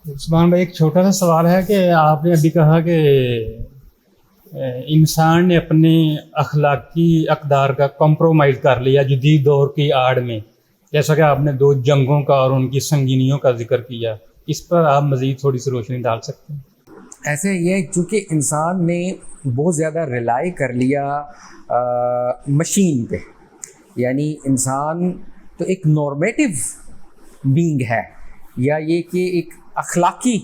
عثمان بھائی، ایک چھوٹا سا سوال ہے کہ آپ نے ابھی کہا کہ انسان نے اپنے اخلاقی اقدار کا کمپرومائز کر لیا جدید دور کی آڑ میں، جیسا کہ آپ نے 2 جنگوں کا اور ان کی سنگینیوں کا ذکر کیا، اس پر آپ مزید تھوڑی سی روشنی ڈال سکتے ہیں؟ ایسے یہ چونکہ انسان نے بہت زیادہ ریلائی کر لیا مشین پہ، یعنی انسان تو ایک نارمیٹو بینگ ہے، یا یہ کہ ایک اخلاقی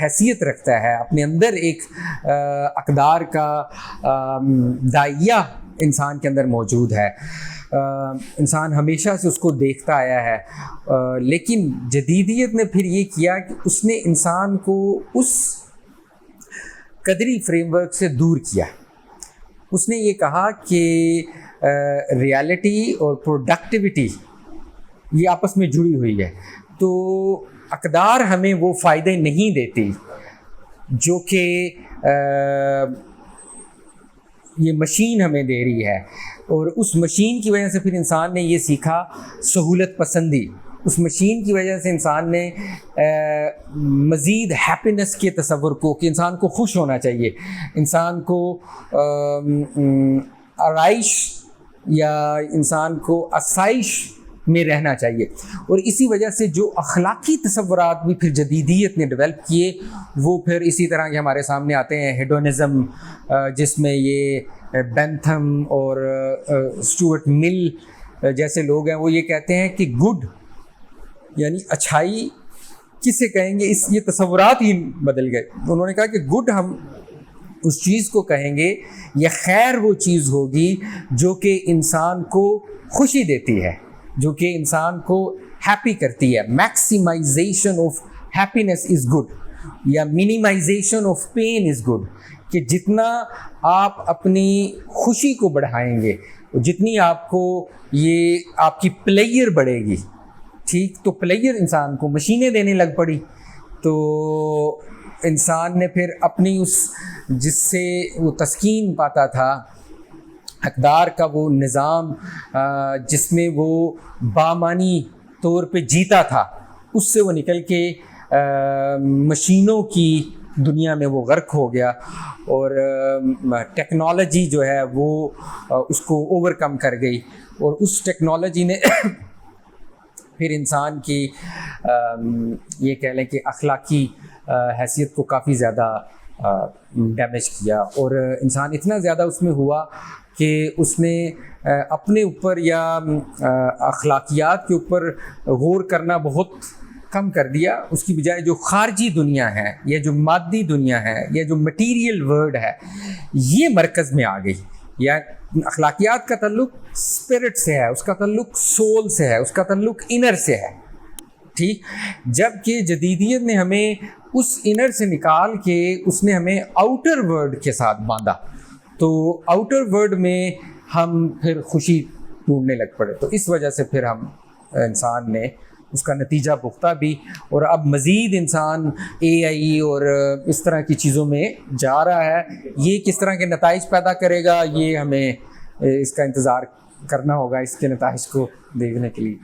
حیثیت رکھتا ہے، اپنے اندر ایک اقدار کا دائیہ انسان کے اندر موجود ہے، انسان ہمیشہ سے اس کو دیکھتا آیا ہے، لیکن جدیدیت نے پھر یہ کیا کہ اس نے انسان کو اس قدری فریم ورک سے دور کیا۔ اس نے یہ کہا کہ ریالٹی اور پروڈکٹیوٹی یہ آپس میں جڑی ہوئی ہے، تو اقدار ہمیں وہ فائدے نہیں دیتی جو کہ یہ مشین ہمیں دے رہی ہے، اور اس مشین کی وجہ سے پھر انسان نے یہ سیکھا سہولت پسندی، اس مشین کی وجہ سے انسان نے مزید ہیپینس کے تصور کو، کہ انسان کو خوش ہونا چاہیے، انسان کو آرائش یا انسان کو آسائش میں رہنا چاہیے، اور اسی وجہ سے جو اخلاقی تصورات بھی پھر جدیدیت نے ڈیولپ کیے وہ پھر اسی طرح کے ہمارے سامنے آتے ہیں۔ ہیڈونزم، جس میں یہ بینتھم اور اسٹوارٹ مل جیسے لوگ ہیں، وہ یہ کہتے ہیں کہ گڈ یعنی اچھائی کسے کہیں گے، یہ تصورات ہی بدل گئے۔ انہوں نے کہا کہ گڈ ہم اس چیز کو کہیں گے، یا خیر وہ چیز ہوگی جو کہ انسان کو خوشی دیتی ہے، جو کہ انسان کو ہیپی کرتی ہے۔ Maximization of happiness is good, یا minimization of pain is good, کہ جتنا آپ اپنی خوشی کو بڑھائیں گے، جتنی آپ کو یہ آپ کی پلیئر بڑھے گی، ٹھیک، تو پلیئر انسان کو مشینیں دینے لگ پڑی، تو انسان نے پھر اپنی اس جس سے وہ تسکین پاتا تھا، اقدار کا وہ نظام جس میں وہ بامانی طور پہ جیتا تھا، اس سے وہ نکل کے مشینوں کی دنیا میں وہ غرق ہو گیا، اور ٹیکنالوجی جو ہے وہ اس کو اوور کم کر گئی، اور اس ٹیکنالوجی نے پھر انسان کی یہ کہہ لیں کہ اخلاقی حیثیت کو کافی زیادہ ڈیمیج کیا، اور انسان اتنا زیادہ اس میں ہوا کہ اس نے اپنے اوپر یا اخلاقیات کے اوپر غور کرنا بہت کم کر دیا، اس کی بجائے جو خارجی دنیا ہے، یا جو مادی دنیا ہے، یا جو مٹیریل ورلڈ ہے، یہ مرکز میں آ گئی۔ یا اخلاقیات کا تعلق اسپرٹ سے ہے، اس کا تعلق سول سے ہے، اس کا تعلق انر سے ہے، ٹھیک، جبکہ جدیدیت نے ہمیں اس انر سے نکال کے اس نے ہمیں آؤٹر ورلڈ کے ساتھ باندھا، تو آؤٹر ورلڈ میں ہم پھر خوشی ڈھونڈنے لگ پڑے، تو اس وجہ سے پھر ہم انسان نے اس کا نتیجہ بھگتا بھی، اور اب مزید انسان اے آئی اور اس طرح کی چیزوں میں جا رہا ہے۔ یہ کس طرح کے نتائج پیدا کرے گا، یہ ہمیں اس کا انتظار کرنا ہوگا، اس کے نتائج کو دیکھنے کے لیے۔